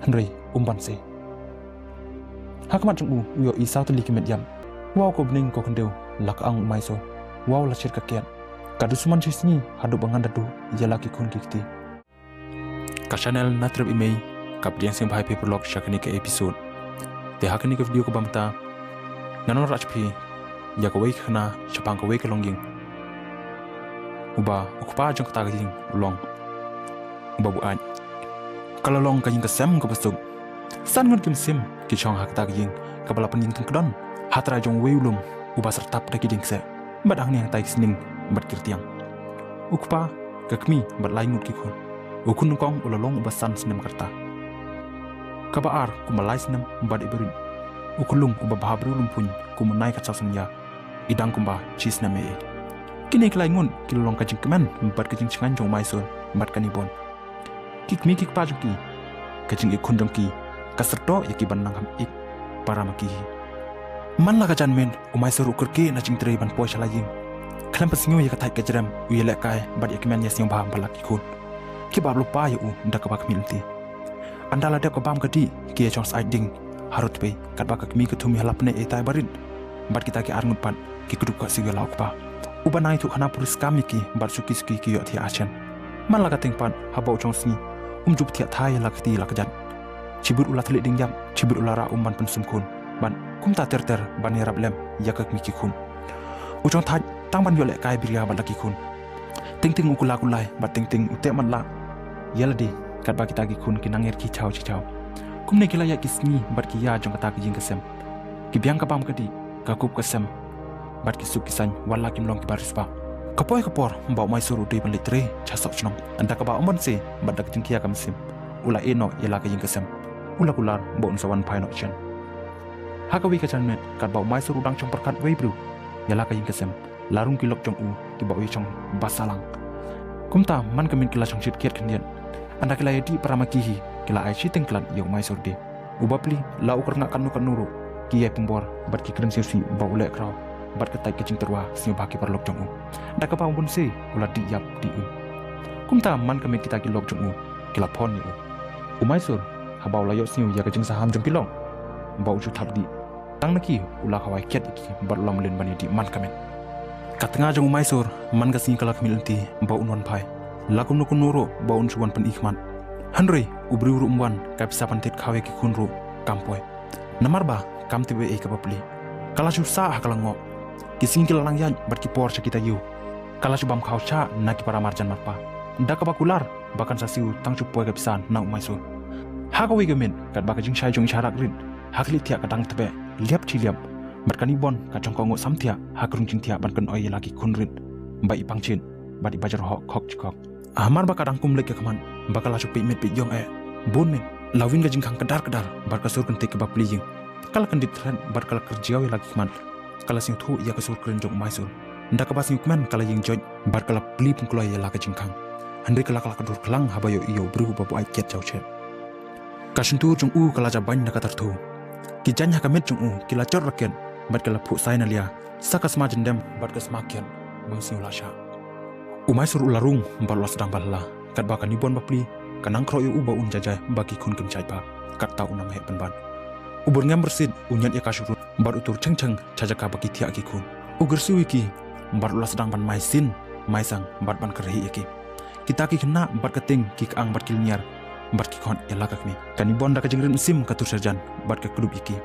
Henry umban se hakamat jung yo I south li kimet yam wow ko bning ko kendeu lak ang maiso wow la cirka kian kadu suman sisni hadu bangan dadu yala ki kun kikti ka channel natrab imei kap diang sing bhai paper log shakani ke episode te hakani ke video ko bamta nanon rajpi ya ko wei khna chapang ko wei ka longjing uba ukpa jong ta ging long uba bu an kala long ka ying ka sem ko basuk san ngon kim sim ki chong hak ta ging ka bala pen ying tang kdon hatra jong wei ulum uba sertap da ki ding se badang ni tai sning bad kirtiang ukpa ka kmi bad lai ngut ki khon ukun kong ulalong uba san sinem karta kabaar kumalai sinem bad iberin ukulung uba bahabru lumpun kumunai ka chasanya idang kumba chis na me kini klai ngun kilolong ka jingkemen bad ka jingchangan jong mai son bad kanibon kikmi kik pa jongki ka jing ikun jongki kaserto yaki banang ham ik para maki man la ka jan men umai sur ukurke na jing trei ban po chala jing klam pasingo ya ka thai ka jram uyele kai bad yakmen yasyong ba balak ikun ki bab lupa ya u ndak ka milti andala de ko bam ka di ki chong sai ding harut pe kat ba ka kmi ka thumi halapne e tai barin bad kita ki arngut pan ki kudu ka siwe lauk pa ubanai thu khana puris kami ki bad suki suki ki yo thi achen man la ka ting pan habo chong sni jup thia thai la kti la ka jan chibur ula thli ding jam chibur ula ra ban pen sum khun ban kum ta ter ter ban yarab lem ya ka kmi ki khun u chong thai tang ban yo le kai biria ban la ki khun ting ting ukula kulai bat ting ting ute man la yaladi kat ba kita ki khun ki nanger ki chau chi chau kumne kila ya kisni bat ki ya jong kata ki jing kasem ki biang ka bam ka di ka kup kasem bat ki suk kisan wala kim long ki baris ba kapoi kapor mbau mai suru di ban litre chasok chnong anda ka ba omon se bat dak tingkia kam sim ula eno yala ka jing kasem ula kular bon sawan phaino chen hakawi ka chan met kat ba mai suru dang chong perkat wei bru yala ka jing kasem larung ki lok chong u ki ba wi chong basalang kumta man kamin kila chong chit kiat khndian anda kila yadi paramaki hi kila ai chi tengklan yo mai surde ubapli la ukar nga kanu kanuru ki yai pumbor bat ki kren si ba ule kraw bat ka tai kicing terwa sio baki par lok chong u da ka pa bun se ula di yap di u kumta man kamin kita ki lok chong u kila phon ni u umai sur habau la yo sio ya ka jing saham jong pilong ba u chu thap di tang naki ula khawai kiat ki bat lam len bani di man kamin katanga jong umai sur man ga sing kala kmil ti ba unon phai lakum no kunuro ba un chuan pan ikman Henry ubri uru umwan kap sapan tit khawe ki khunru kampoi namar ba kam tibe e kapapli kala chu sa hakalango kising kilalang yan bat ki por kita yu kala chu bam khaw cha na ki para marjan marpa da ka bakular bakan sa siu tang chu poi kap san na umai sur hakawi gamen kat ba ka jing shai jong charak rin hakli thia ka dang tebe liap chi liap bat kani bon ka chong kongo samthia hakrung jing thia ban kan oi lagi khunrin bai pangchin bat bajar ho khok chikok amar ba kadang kum lek ke kaman bakala chu pi met pi yong e bon men lawin ga jing khang kadar kadar bar ka sur kan te ke ba pli jing kala kan dit tren bar kala kerjiawi lagi man kala sing thu ya ka sur kren jong mai sur nda ka ba sing men kala jing joj bar kala pli pun kloy ya la ka jing khang handri kala kala ka dur klang haba yo iyo bru ba bu ai ket chau che ka shintur jong u kala ja ban na ka tar thu ki janya ka met jong u kila chor raken bar kala phu sai na lia sakas ma jendem bar ka smakian bang sing la sha umai sur ularung balas sedang balla kat ba kanibon bapli kanang kro u ba un jajai baki kun kem chai pa kat ta unam he penban ubur ngam bersin unyan ya kasurut bar utur cheng cheng chajaka baki thia ki kun ugur suwiki bar ulas sedang ban mai sin mai sang bar ban kerhi iki kita ki khna bar kating ki ang bar kilniar bar ki khon ela kakni kanibon da ka jengrin sim katur serjan bar ka klub iki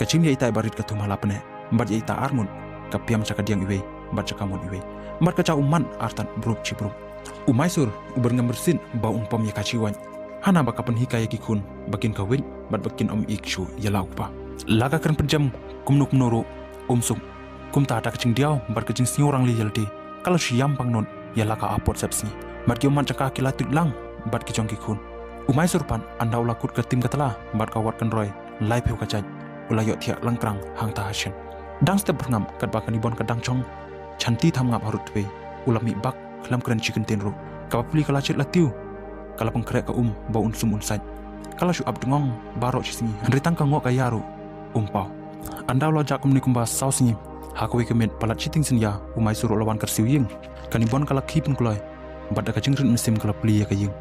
kachim ya itai barit ka thumalapne bar ya ita armun kapiam chaka diang iwe bar chaka mon iwe mat ka cha umman artan brup cibruk umai sur uber ngam bersin ba pom ya kaciwan hana ba kapan hikaya ki kun bakin ka win bat bakin ikshu ya lau pa laga kan penjam kumnuk noro suk kum ta ta kacing diaw bar ka jing orang li yalti kalau siam pang non ya laka apot sepsni mat ki umman chaka kila lang bat ki jong ki kun umai sur pan andau lakut ka tim katala bat ka wat kan roy lai pheu ka chaj ulayo thia langkrang hang ta hashin dang step ngam kat ba kanibon ka dang chong chanti tham ngap harut pe ulami bak khlam kran chicken tenru kapli kala chet latiu kala pengkrek ka ba sum unsaj kala shu abdungong baro chisni ritang ka ngok ka yaru pau andau lo jakum ni kumba sausni hakwi kemet palat chiting senya umai suru lawan kersiu ying kanibon kala khipun kloi badda ka jingrin mesim kala pli ka ying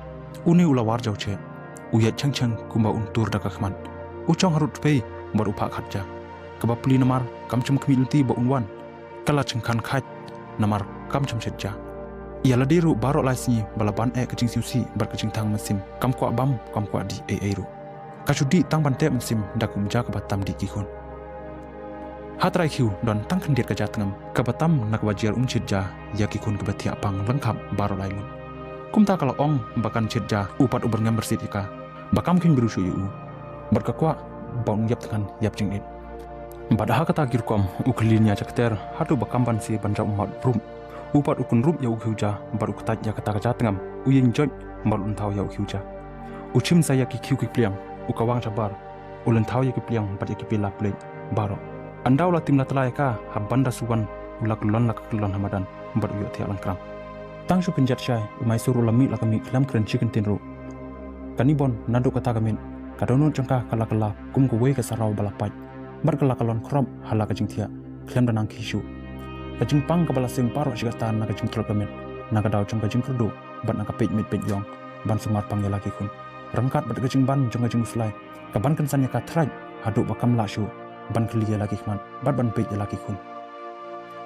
uni ula war jau che uyat chang kumba untur dak khman uchong harut pe bar upha khatja kaba pli namar kamchum khmilti ba unwan kala changkhan khat namar kamchum chetja ia ladiru barok laisni balaban kaching siusi bar kaching thang masim kam kwa bam kam kwa di ru kachudi tang bante masim dakum ja kaba tam di kikun hatrai khiu don tang khandiat ka jatngam kabatam nakwajiar chitja yakikun kabathia pang lengkap barok laimun kumta kala ong bakan chitja upat uber ngam bersit ika bakam kin biru suyu berkakwa bong yap tangan yap jingit badaha kata girkom uklinya jakter hatu bakam ban si banja umat brum upat ukun rup ya ukhuja baru kutat ya kata jatngam uying joj bar untau ya ukhuja uchim saya ki khiu ki pliang ukawang sabar ulen thau ya ki pliang bat ya ki pila plek baro andau la timna telai ka habanda suwan ulak lon hamadan bar uyo thia langkrang tang su penjat syai umai suru lami la kami klam kren chicken tinru kanibon nadu kata kamin kadono jangka kala kum kuwe ka sarau balapai bar kala kalon krom hala ka jingthia klam danang kishu kajing pang kabala sing paro sigatan naga jing kamin naga daw jang kajing kurdu bat naga pej mit pej yong ban sumar pang ya laki kun rangkat bat kajing ban jang kajing fly kaban kan sanya ka thraj hadu bakam la shu ban kli ya laki kman bat ban pej ya laki kun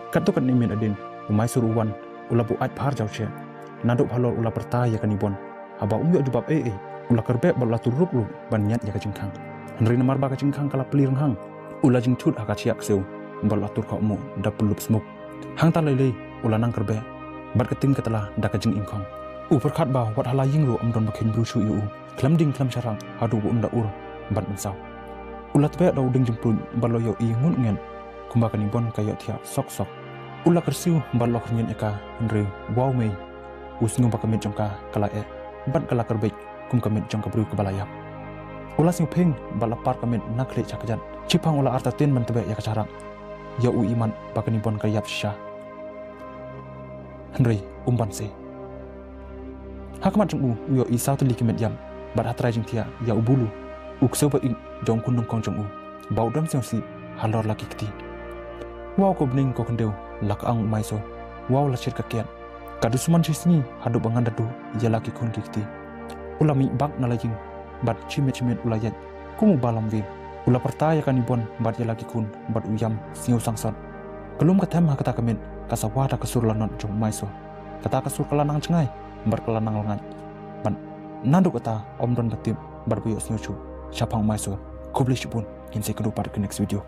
katu kan nimin adin umai suruwan ula bu at phar jaw che nadu phalor ula pertaya kanibon aba umyo jubab ula kerbe bala turuk lu ban nyat ya kajing khang henry namar ba kajing khang kala pelirang hang ula jing thut akachiak seu bala tur ka mu dapulup smuk hang talai ula nang kerbe bat keting ketala da kajing ingkong perkhat ba wat hala yingru amdon bakhin bru chu yu klamding klam charang hadu bu unda ur ban mensau ulat be daw ding jempun balo yo i ngun ngen kumba kanibon kayo thia sok ula kersiu balo khnyen eka henry wow mei usngu bakamet jongka kala bat kala kerbek kum kamet jong kabru ke balayap ula sing pheng bala par kamet nakhle chakjan chipang ula artaten man tebe ya kacarang ya u iman bakani bon kayap sha henry umban se hakmat jong yo i sautli kemet yam bat hatrai jing thia ya ubulu ukso ba ing jong kunung kong jong baudam si halor laki kti wow ko bning ko kendeu lak ang maiso wow la chir ka kiat kadusuman sisni hadu bangan dadu ya laki kun kiti ulami bak nalajing bat chimet ulayat kumu balam wir ula pertaya kanibon bat ya laki kun bat uyam siu sangsat kelum katem ha kata kamen kasawada kasur lanot jong maiso kata kasur kelanang cengai bar kelanang lengan ban nandu kata omdon batim bar buyo siu chu chapang maiso kublish pun kinse kedu par ke next video